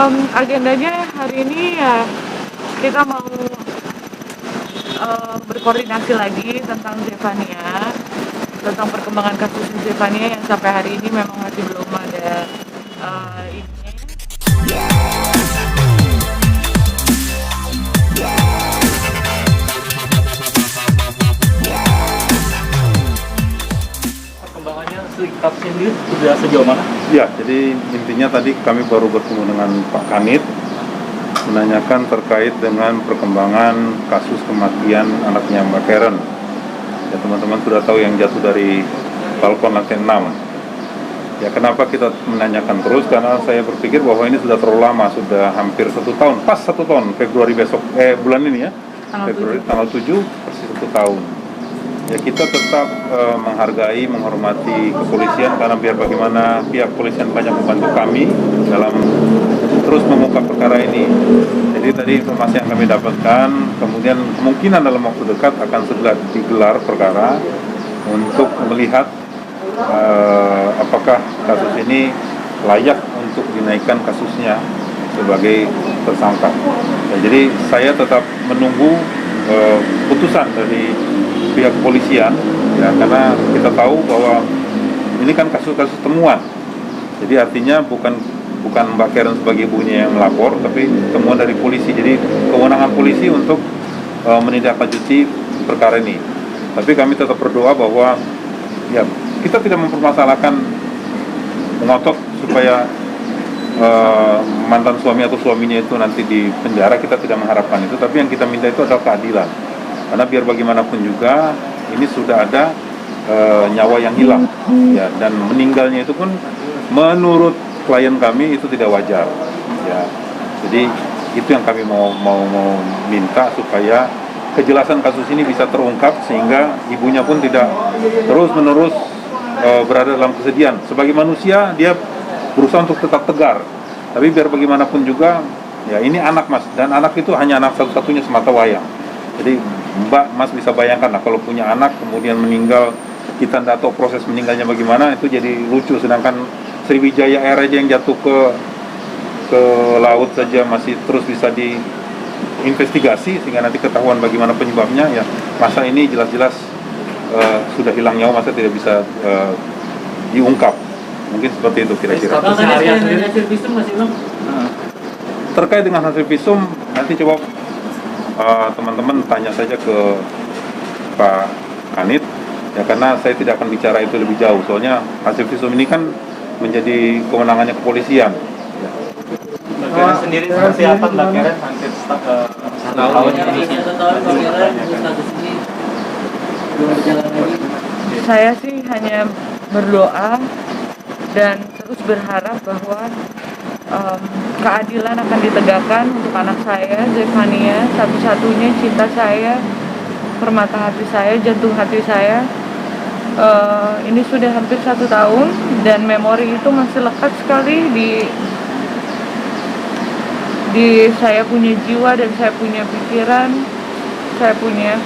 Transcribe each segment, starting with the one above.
Agendanya hari ini ya kita mau berkoordinasi lagi tentang Zefania, tentang perkembangan kasus Zefania yang sampai hari ini memang masih belum ada ini. Perkembangannya kasus ini sudah sejauh mana? Ya, jadi intinya tadi kami baru bertemu dengan Pak Kanit menanyakan terkait dengan perkembangan kasus kematian anaknya Mbak Karen. Ya, teman-teman sudah tahu yang jatuh dari balkon lantai 6. Ya, kenapa kita menanyakan terus? Karena saya berpikir bahwa ini sudah terlalu lama, sudah hampir 1 tahun, pas 1 tahun, Februari besok, bulan ini ya, Februari tanggal 7, persis 1 tahun. Ya, kita tetap menghargai, menghormati kepolisian karena biar bagaimana pihak kepolisian banyak membantu kami dalam terus mengungkap perkara ini. Jadi tadi informasi yang kami dapatkan, kemudian kemungkinan dalam waktu dekat akan segera digelar perkara untuk melihat apakah kasus ini layak untuk dinaikkan kasusnya sebagai tersangka. Ya, jadi saya tetap menunggu putusan dari pihak kepolisian, ya, karena kita tahu bahwa ini kan kasus-kasus temuan. Jadi artinya bukan Mbak Karen sebagai ibunya yang melapor, tapi temuan dari polisi. Jadi kewenangan polisi untuk menindaklanjuti perkara ini. Tapi kami tetap berdoa bahwa ya kita tidak mempermasalahkan mengotot supaya mantan suami atau suaminya itu nanti di penjara. Kita tidak mengharapkan itu, tapi yang kita minta itu adalah keadilan. Karena biar bagaimanapun juga ini sudah ada nyawa yang hilang, ya, dan meninggalnya itu pun menurut klien kami itu tidak wajar, ya. Jadi itu yang kami mau minta supaya kejelasan kasus ini bisa terungkap sehingga ibunya pun tidak terus-menerus berada dalam kesedihan. Sebagai manusia dia berusaha untuk tetap tegar, tapi biar bagaimanapun juga ya ini anak Mas, dan anak itu hanya anak satu-satunya semata wayang. Jadi Mbak, Mas bisa bayangkan lah kalau punya anak kemudian meninggal, kita tidak tahu proses meninggalnya bagaimana, itu jadi lucu. Sedangkan Sriwijaya Air aja yang jatuh ke laut saja masih terus bisa diinvestigasi sehingga nanti ketahuan bagaimana penyebabnya. Ya, masa ini jelas-jelas sudah hilang nyawa, masa tidak bisa diungkap. Mungkin seperti itu kira-kira. Terkait dengan hasil visum, nanti coba teman-teman tanya saja ke Pak Kanit, ya, karena saya tidak akan bicara itu lebih jauh. Soalnya hasil visum ini kan menjadi kewenangannya kepolisian. Ya. Mbak Karen sendiri seperti apa, Mbak Karen, hampir setahun ini? Saya sih hanya berdoa dan terus berharap bahwa keadilan akan ditegakkan untuk anak saya, Zefania, satu-satunya cinta saya, permata hati saya, jantung hati saya. Ini sudah hampir 1 tahun dan memori itu masih lekat sekali di saya punya jiwa dan saya punya pikiran, saya punya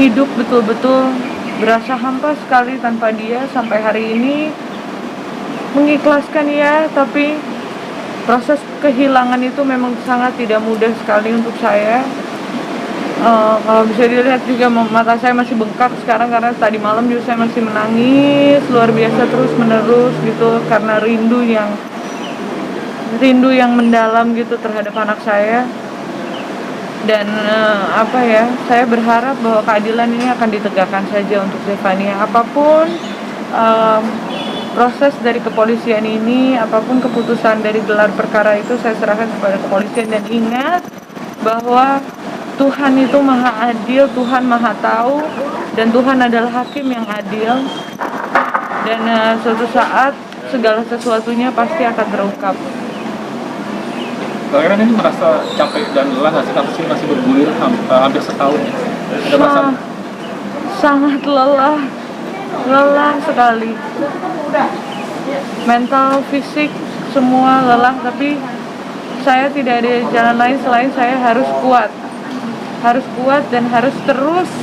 hidup betul-betul berasa hampa sekali tanpa dia sampai hari ini. Mengikhlaskan ya, tapi proses kehilangan itu memang sangat tidak mudah sekali untuk saya. Kalau bisa dilihat juga mata saya masih bengkak sekarang karena tadi malam juga saya masih menangis luar biasa terus menerus gitu karena rindu yang mendalam gitu terhadap anak saya. Dan saya berharap bahwa keadilan ini akan ditegakkan saja untuk Zefania. Apapun proses dari kepolisian ini, apapun keputusan dari gelar perkara itu saya serahkan kepada kepolisian. Dan ingat bahwa Tuhan itu maha adil, Tuhan maha tahu, dan Tuhan adalah hakim yang adil. Dan suatu saat segala sesuatunya pasti akan terungkap. Mbak Karen ini merasa capek dan lelah nggak sih, kasus ini masih bergulir hampir setahun? Sangat lelah sekali. Mental, fisik, semua lelah, tapi saya tidak ada jalan lain selain saya harus kuat dan harus terus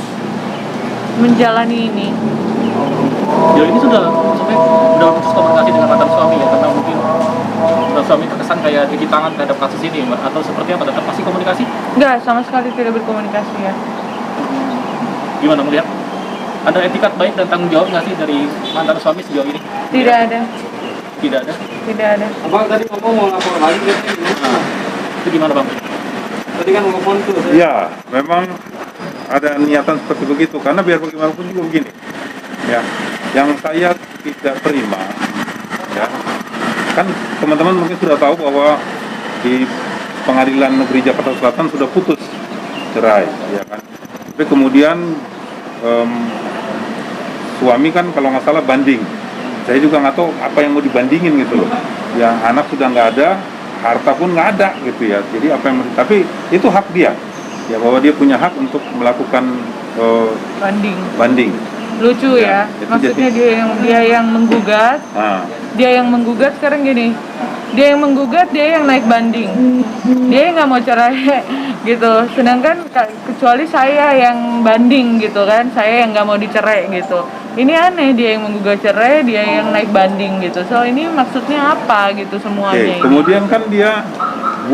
menjalani ini. Ya ini sudah putus komunikasi dengan mantan suami ya, karena mungkin suami terkesan kayak cuci tangan terhadap kasus ini, Mbak? Atau seperti apa? Tetap masih komunikasi? Enggak, sama sekali tidak berkomunikasi ya. Gimana melihat? Ada etikat baik dan tanggung jawab nggak sih dari mantan suami sejauh ini? Tidak ada, Tidak ada. tidak ada. Abang tadi ngomong mau lapor lagi katanya. Nah, itu gimana, Bang? Tadi kan ngomong tuh. Ya, memang ada niatan seperti begitu karena biar bagaimanapun juga begini. Ya, yang saya tidak terima, ya, kan teman-teman mungkin sudah tahu bahwa di Pengadilan Negeri Jakarta Selatan sudah putus cerai, ya kan. Tapi kemudian suami kan kalau nggak salah banding. Saya juga nggak tahu apa yang mau dibandingin gitu loh. Ya anak sudah nggak ada, harta pun nggak ada gitu ya. Jadi apa yang tapi itu hak dia. Ya bahwa dia punya hak untuk melakukan banding. Lucu ya, Ya, itu maksudnya jadi- dia yang menggugat, Nah, dia yang menggugat sekarang gini, dia yang menggugat, dia yang naik banding, dia yang nggak mau cerai gitu. Sedangkan kecuali saya yang banding gitu kan, saya yang nggak mau dicerai gitu. Ini aneh, dia yang menggugat cerai, dia yang naik banding gitu. So ini maksudnya apa gitu semuanya? ini? kemudian kan dia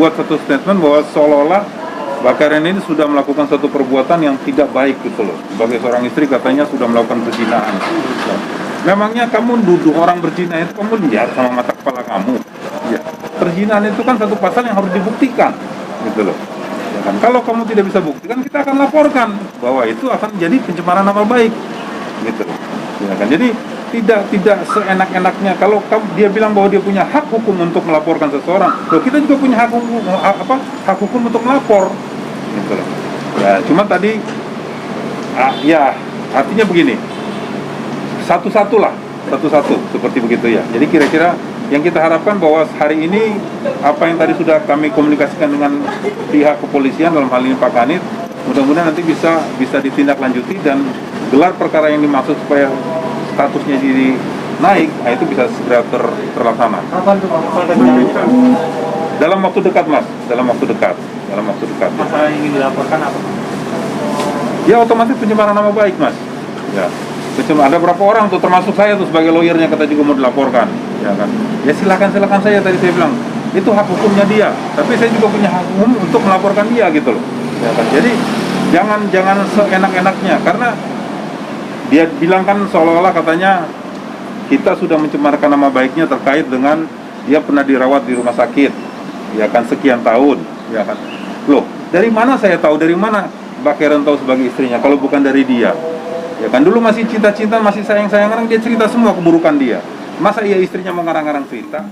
buat satu statement bahwa seolah-olah Mbak Karen ini sudah melakukan satu perbuatan yang tidak baik gitu loh. Sebagai seorang istri katanya sudah melakukan perzinahan. Memangnya kamu duduk orang berzina itu kamu lihat sama mata kepala kamu? Ya. Perzinahan itu kan satu pasal yang harus dibuktikan gitu loh. Ya kan? Kalau kamu tidak bisa buktikan, kita akan laporkan bahwa itu akan jadi pencemaran nama baik gitu loh. Ya kan? Jadi tidak seenak-enaknya kalau dia bilang bahwa dia punya hak hukum untuk melaporkan seseorang, loh kita juga punya hak hukum untuk melapor gitu loh. Ya cuma tadi ya artinya begini, satu seperti begitu ya. Jadi kira-kira yang kita harapkan bahwa hari ini apa yang tadi sudah kami komunikasikan dengan pihak kepolisian dalam hal ini Pak Kanit, mudah-mudahan nanti bisa ditindaklanjuti dan gelar perkara yang dimaksud supaya statusnya jadi naik, nah itu bisa segera terlaksana. Kapan tuh Bang? Dalam waktu dekat Mas, dalam waktu dekat. Masalah yang ingin dilaporkan apa? Ya otomatis pencemaran nama baik Mas. Ya. Ada berapa orang tuh termasuk saya tuh sebagai lawyernya kata juga mau dilaporkan, ya kan? Ya silakan saya tadi saya bilang itu hak hukumnya dia, tapi saya juga punya hak hukum untuk melaporkan dia gitu loh. Ya kan? Jadi jangan seenak-enaknya karena dia bilang kan seolah-olah katanya kita sudah mencemarkan nama baiknya terkait dengan dia pernah dirawat di rumah sakit, ya kan sekian tahun, ya kan. Loh, dari mana saya tahu, dari mana Mbak Karen tahu sebagai istrinya kalau bukan dari dia? Ya kan dulu masih cinta-cinta, masih sayang-sayangan, dia cerita semua keburukan dia. Masa iya istrinya mau ngarang-ngarang cerita?